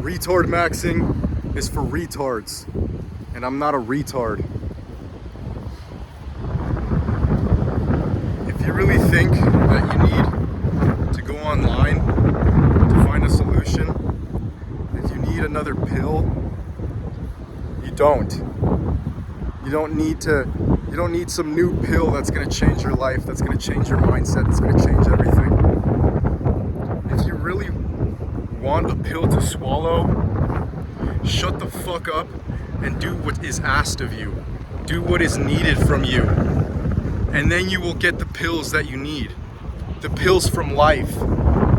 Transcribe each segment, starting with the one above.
Retard-Maxxing is for retards, and I'm not a retard. If you really think that you need to go online to find a solution, if you need another pill, you don't. You don't need some new pill that's gonna change your life, that's gonna change your mindset, that's gonna change everything. If you really want a pill to swallow, shut the fuck up and do what is asked of you. Do what is needed from you. And then you will get the pills that you need. The pills from life.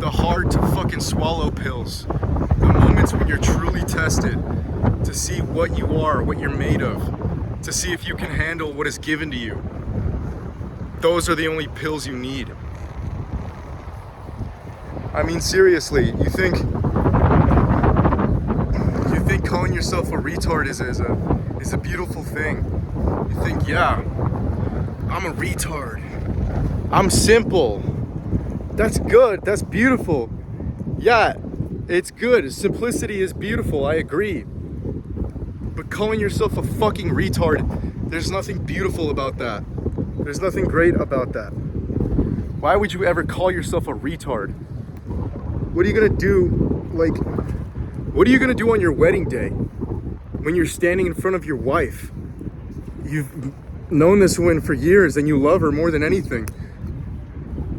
The hard to fucking swallow pills. The moments when you're truly tested to see what you are, what you're made of. To see if you can handle what is given to you. Those are the only pills you need. I mean, seriously, you think calling yourself a retard is a beautiful thing. You think, yeah, I'm a retard. I'm simple. That's good. That's beautiful. Yeah, it's good. Simplicity is beautiful. I agree. But calling yourself a fucking retard, there's nothing beautiful about that. There's nothing great about that. Why would you ever call yourself a retard? What are you gonna do? What are you gonna do on your wedding day when you're standing in front of your wife? You've known this woman for years and you love her more than anything.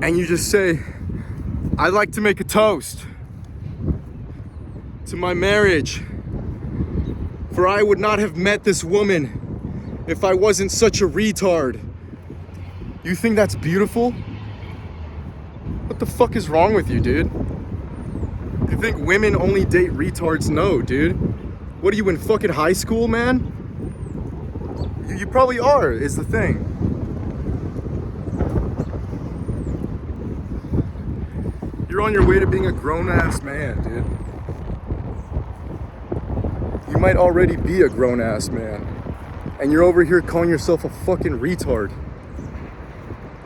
And you just say, I'd like to make a toast to my marriage. For I would not have met this woman if I wasn't such a retard. You think that's beautiful? What the fuck is wrong with you, dude? You think women only date retards? No, dude. What are you, in fucking high school, man? You probably are, is the thing. You're on your way to being a grown-ass man, dude. You might already be a grown-ass man. And you're over here calling yourself a fucking retard.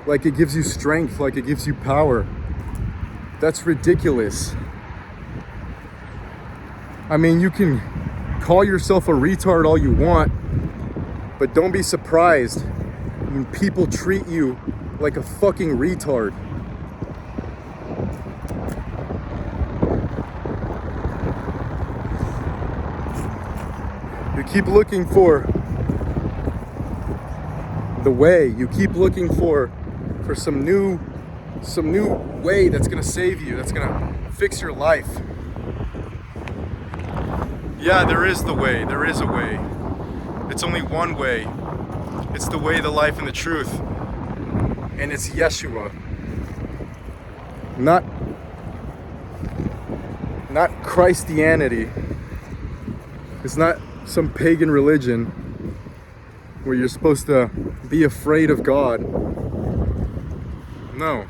Like it gives you strength, like it gives you power. That's ridiculous. I mean, you can call yourself a retard all you want, but don't be surprised when people treat you like a fucking retard. You keep looking for the way. You keep looking for some new way that's gonna save you, that's gonna fix your life. Yeah, there is the way. There is a way. It's only one way. It's the way, the life, and the truth. And it's Yeshua. Not Christianity. It's not some pagan religion where you're supposed to be afraid of God. No.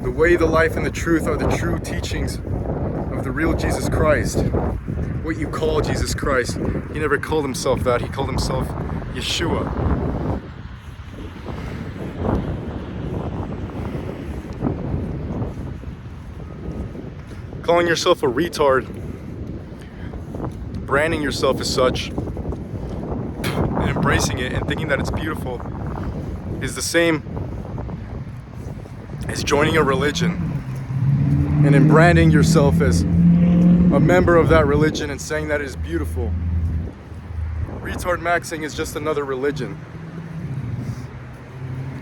The way, the life, and the truth are the true teachings of the real Jesus Christ. What you call Jesus Christ. He never called himself that. He called himself Yeshua. Calling yourself a retard, branding yourself as such, and embracing it and thinking that it's beautiful is the same as joining a religion and then branding yourself as a member of that religion and saying that it is beautiful. Retard-Maxxing is just another religion.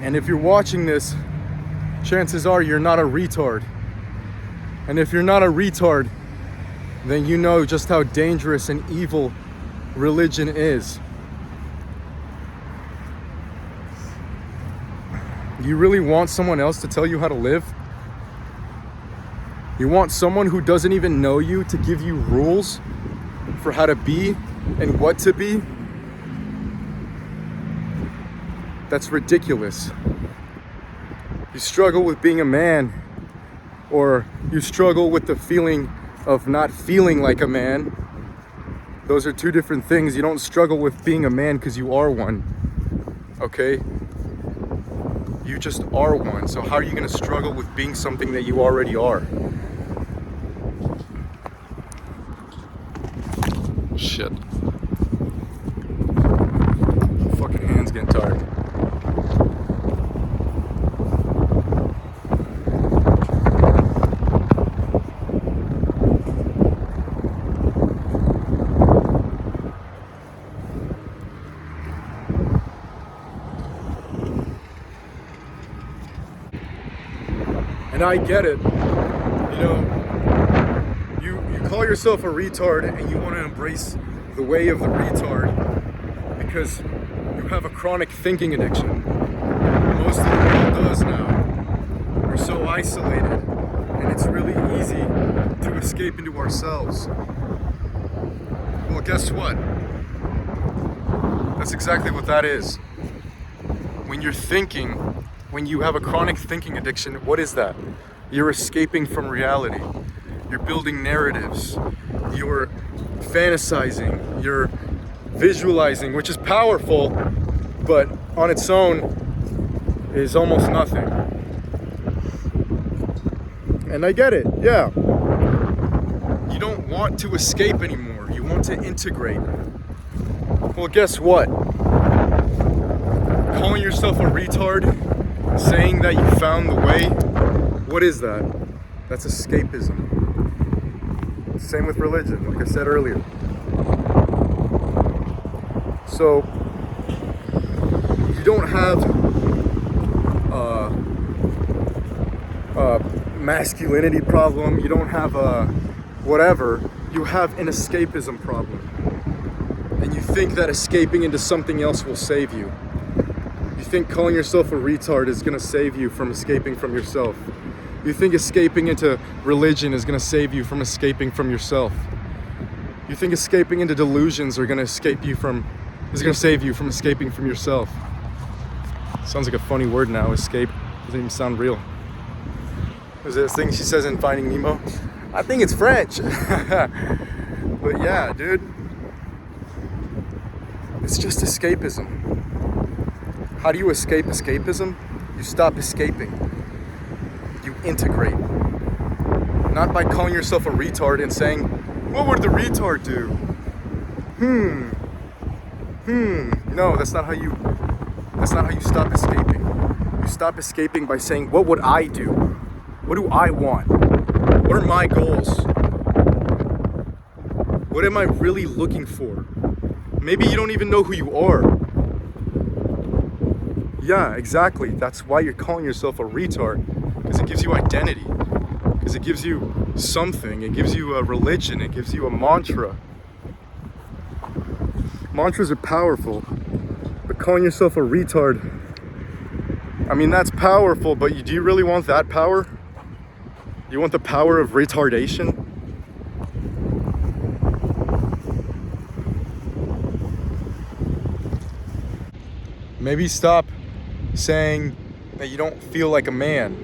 And if you're watching this, chances are you're not a retard. And if you're not a retard, then you know just how dangerous and evil religion is. You really want someone else to tell you how to live? You want someone who doesn't even know you to give you rules for how to be and what to be? That's ridiculous. You struggle with being a man, or you struggle with the feeling of not feeling like a man. Those are two different things. You don't struggle with being a man because you are one, okay? You just are one. So how are you going to struggle with being something that you already are? Shit. Fucking hands getting tired. And I get it. You know, you call yourself a retard and you want to embrace the way of the retard because you have a chronic thinking addiction. Most of the world does now. We're so isolated and it's really easy to escape into ourselves. Well, guess what? That's exactly what that is. When you're thinking, when you have a chronic thinking addiction, what is that? You're escaping from reality. You're building narratives. You're fantasizing. You're visualizing, which is powerful, but on its own is almost nothing. And I get it, yeah. You don't want to escape anymore. You want to integrate. Well, guess what? Calling yourself a retard, saying that you found the way, what is that? That's escapism. Same with religion, like I said earlier. So, you don't have a masculinity problem, you don't have a whatever, you have an escapism problem. And you think that escaping into something else will save you. You think calling yourself a retard is gonna save you from escaping from yourself. You think escaping into religion is gonna save you from escaping from yourself. You think escaping into delusions is gonna save you from escaping from yourself. Sounds like a funny word now, escape. Doesn't even sound real. Is it this thing she says in Finding Nemo? I think it's French. But yeah, dude. It's just escapism. How do you escape escapism? You stop escaping. You integrate. Not by calling yourself a retard and saying, what would the retard do? No, that's not how you stop escaping. You stop escaping by saying, what would I do? What do I want? What are my goals? What am I really looking for? Maybe you don't even know who you are. Yeah, exactly. That's why you're calling yourself a retard. Because it gives you identity. Because it gives you something. It gives you a religion. It gives you a mantra. Mantras are powerful. But calling yourself a retard, I mean, that's powerful, but do you really want that power? You want the power of retardation? Maybe stop saying that you don't feel like a man.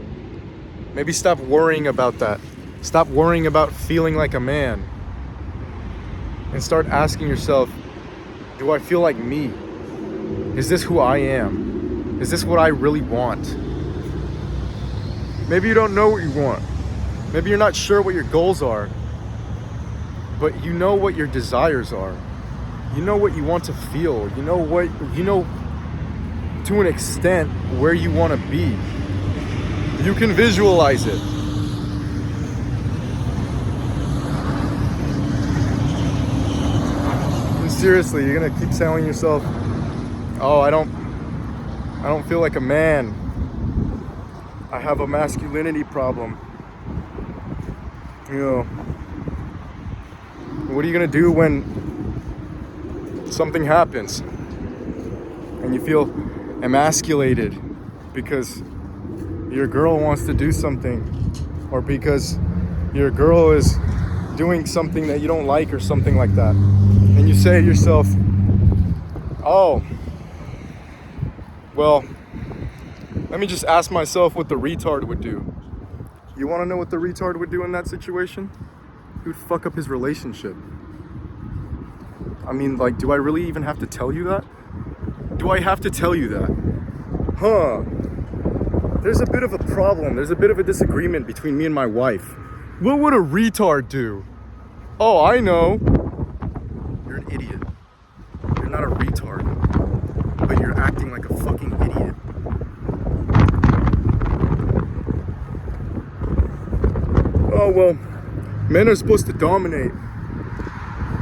Maybe stop worrying about that. Stop worrying about feeling like a man. And start asking yourself, do I feel like me? Is this who I am? Is this what I really want? Maybe you don't know what you want. Maybe you're not sure what your goals are. But you know what your desires are. You know what you want to feel. You know to an extent where you want to be. You can visualize it. And seriously, you're gonna keep telling yourself, oh, I don't feel like a man. I have a masculinity problem. You know, what are you gonna do when something happens and you feel emasculated because your girl wants to do something, or because your girl is doing something that you don't like or something like that, and you say to yourself, oh, well, let me just ask myself what the retard would do. You want to know what the retard would do in that situation? He would fuck up his relationship. I mean, like, do I really even have to tell you that? Do I have to tell you that? There's a bit of a problem. There's a bit of a disagreement between me and my wife. What would a retard do? Oh, I know. You're an idiot. You're not a retard, but you're acting like a fucking idiot. Oh, well, men are supposed to dominate,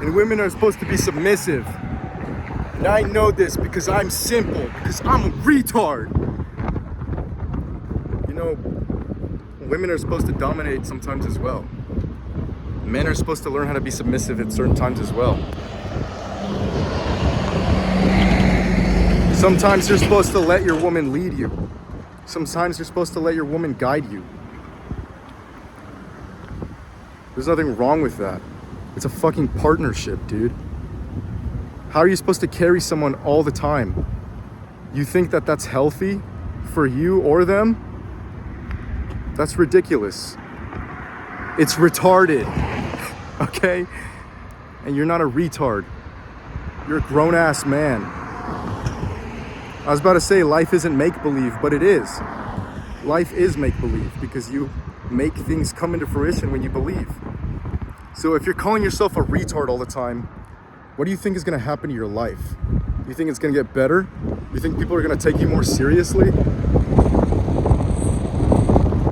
and women are supposed to be submissive. And I know this because I'm simple, because I'm a retard. You know, women are supposed to dominate sometimes as well. Men are supposed to learn how to be submissive at certain times as well. Sometimes you're supposed to let your woman lead you. Sometimes you're supposed to let your woman guide you. There's nothing wrong with that. It's a fucking partnership, dude. How are you supposed to carry someone all the time? You think that that's healthy for you or them? That's ridiculous. It's retarded, okay? And you're not a retard. You're a grown-ass man. I was about to say life isn't make-believe, but it is. Life is make-believe because you make things come into fruition when you believe. So if you're calling yourself a retard all the time, what do you think is going to happen to your life? Do you think it's going to get better? Do you think people are going to take you more seriously?